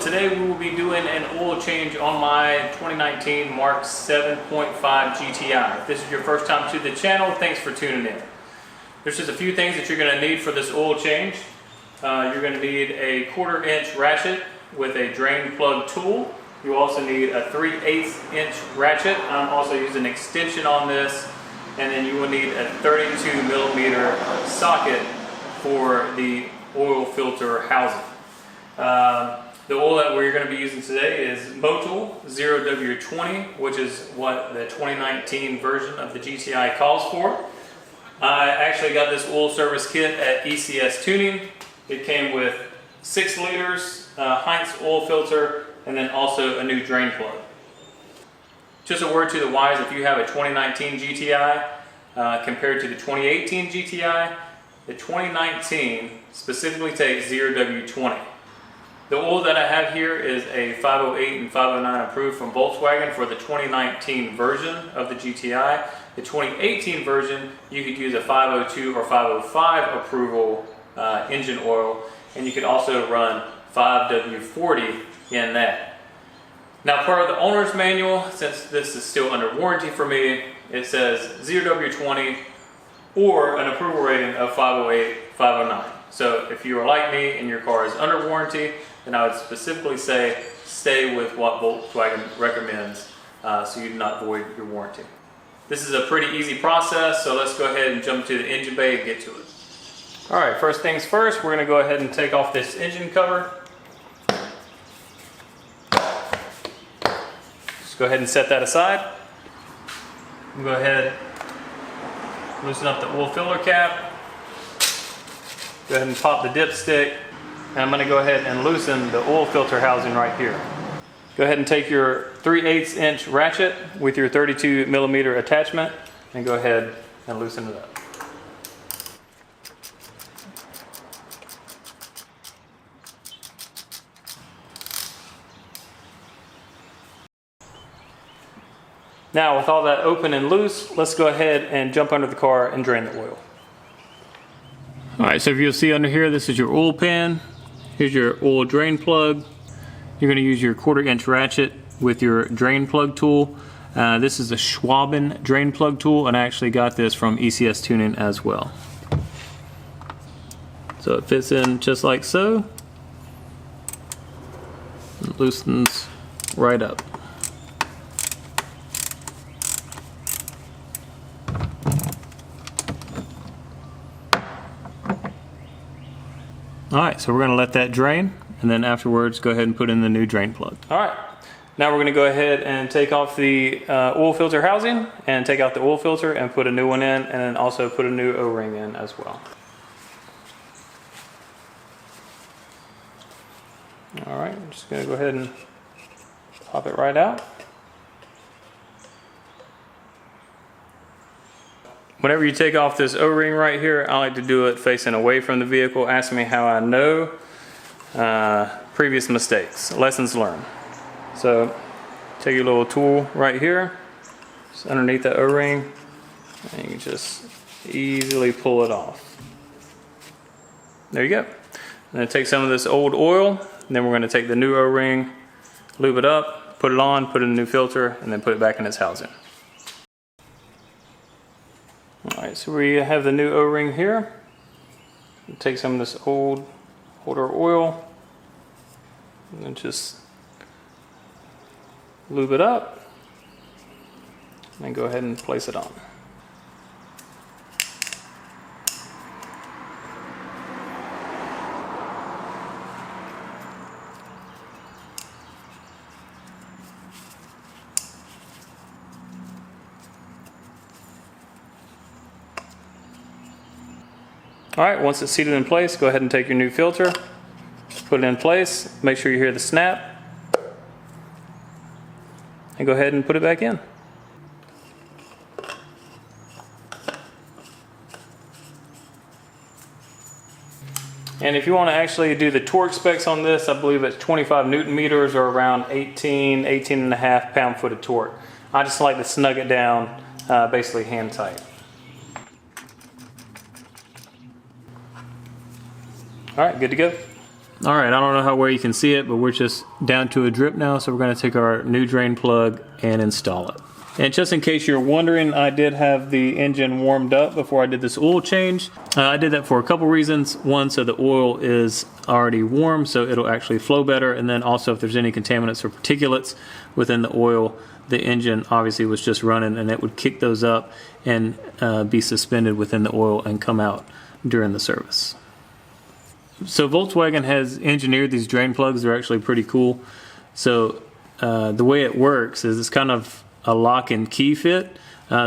today we will be doing an oil change on my 2019 Mark 7.5 GTI. If this is your first time to the channel, thanks for tuning in. There's just a few things that you're going to need for this oil change. You're going to need a 1/4 inch ratchet with a drain plug tool. You also need a 3/8 inch ratchet. I'm also using an extension on this. And then you will need a 32 millimeter socket for the oil filter housing. The oil that we're going to be using today is Motul 0W20, which is what the 2019 version of the GTI calls for. I actually got this oil service kit at ECS Tuning. It came with 6 liters, Heinz oil filter, and then also a new drain plug. Just a word to the wise, if you have a 2019 GTI compared to the 2018 GTI, the 2019 specifically takes 0W20. The oil that I have here is a 508 and 509 approved from Volkswagen for the 2019 version of the GTI. The 2018 version, you could use a 502 or 505 approval engine oil, and you could also run 5W40 in that. Now, per the owner's manual, since this is still under warranty for me, it says 0W20 or an approval rating of 508, 509. So if you are like me and your car is under warranty, then I would specifically say stay with what Volkswagen recommends so you do not void your warranty. This is a pretty easy process, so let's go ahead and jump to the engine bay and get to it. All right, first things first, we're going to go ahead and take off this engine cover. Just go ahead and set that aside. Go ahead, loosen up the oil filler cap. Go ahead and pop the dipstick. And I'm going to go ahead and loosen the oil filter housing right here. Go ahead and take your 3/8 inch ratchet with your 32 millimeter attachment and go ahead and loosen it up. Now, with all that open and loose, let's go ahead and jump under the car and drain the oil. All right, so if you'll see under here, this is your oil pan. Here's your oil drain plug. You're going to use your 1/4 inch ratchet with your drain plug tool. This is a Schwaben drain plug tool, and I actually got this from ECS Tuning as well. So it fits in just like so. It loosens right up. All right, so we're going to let that drain, and then afterwards go ahead and put in the new drain plug. All right, now we're going to go ahead and take off the oil filter housing and take out the oil filter and put a new one in, and then also put a new O-ring in as well. All right, I'm just going to go ahead and pop it right out. Whenever you take off this O-ring right here, I like to do it facing away from the vehicle. Ask me how I know. Previous mistakes, lessons learned. So take your little tool right here, just underneath the O-ring, and you can just easily pull it off. There you go. I'm going to take some of this old oil, and then we're going to take the new O-ring, lube it up, put it on, put in a new filter, and then put it back in its housing. Alright, so we have the new O-ring here. We'll take some of this older oil and then just lube it up and then go ahead and place it on. All right, once it's seated in place, go ahead and take your new filter, put it in place, make sure you hear the snap, and go ahead and put it back in. And if you want to actually do the torque specs on this, I believe it's 25 Newton meters or around 18 and a half pound-foot of torque. I just like to snug it down, basically hand tight. All right, good to go. All right, I don't know how well you can see it, but we're just down to a drip now, so we're going to take our new drain plug and install it. And just in case you're wondering, I did have the engine warmed up before I did this oil change. I did that for a couple reasons. One, so the oil is already warm, so it'll actually flow better. And then also if there's any contaminants or particulates within the oil, the engine obviously was just running and it would kick those up and be suspended within the oil and come out during the service. So Volkswagen has engineered these drain plugs. They're actually pretty cool. So the way it works is it's kind of a lock and key fit.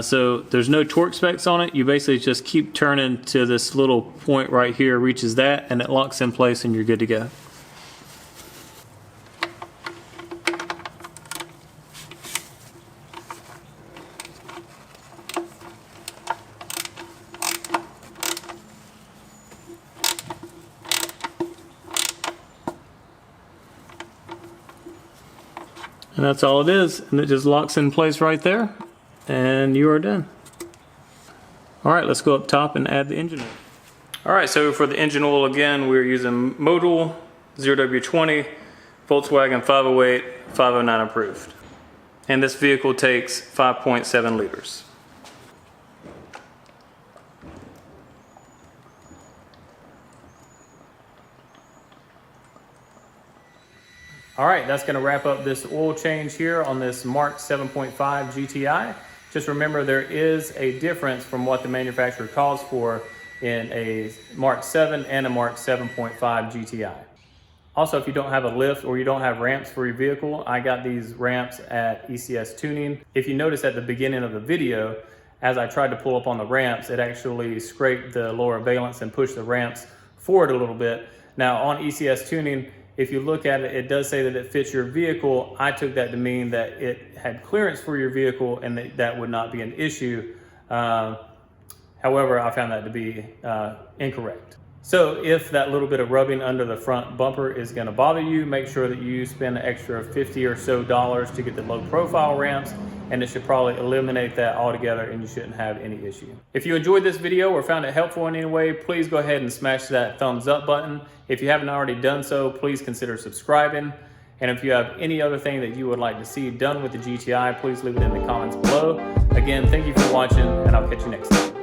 So there's no torque specs on it. You basically just keep turning to this little point right here, reaches that, and it locks in place and you're good to go. And that's all it is, and it just locks in place right there, and you are done. All right, let's go up top and add the engine oil. All right, so for the engine oil again, we're using Modal 0W20, Volkswagen 508, 509 approved. And this vehicle takes 5.7 liters. All right, that's going to wrap up this oil change here on this Mark 7.5 GTI. Just remember there is a difference from what the manufacturer calls for in a Mark 7 and a Mark 7.5 GTI. Also, if you don't have a lift or you don't have ramps for your vehicle, I got these ramps at ECS Tuning. If you notice at the beginning of the video, as I tried to pull up on the ramps, it actually scraped the lower valence and pushed the ramps forward a little bit. Now on ECS Tuning, if you look at it, it does say that it fits your vehicle. I took that to mean that it had clearance for your vehicle and that would not be an issue. However, I found that to be incorrect. So if that little bit of rubbing under the front bumper is going to bother you, make sure that you spend an extra $50 or so to get the low profile ramps, and it should probably eliminate that altogether and you shouldn't have any issue. If you enjoyed this video or found it helpful in any way, please go ahead and smash that thumbs up button. If you haven't already done so, please consider subscribing. And if you have any other thing that you would like to see done with the GTI, please leave it in the comments below. Again, thank you for watching, and I'll catch you next time.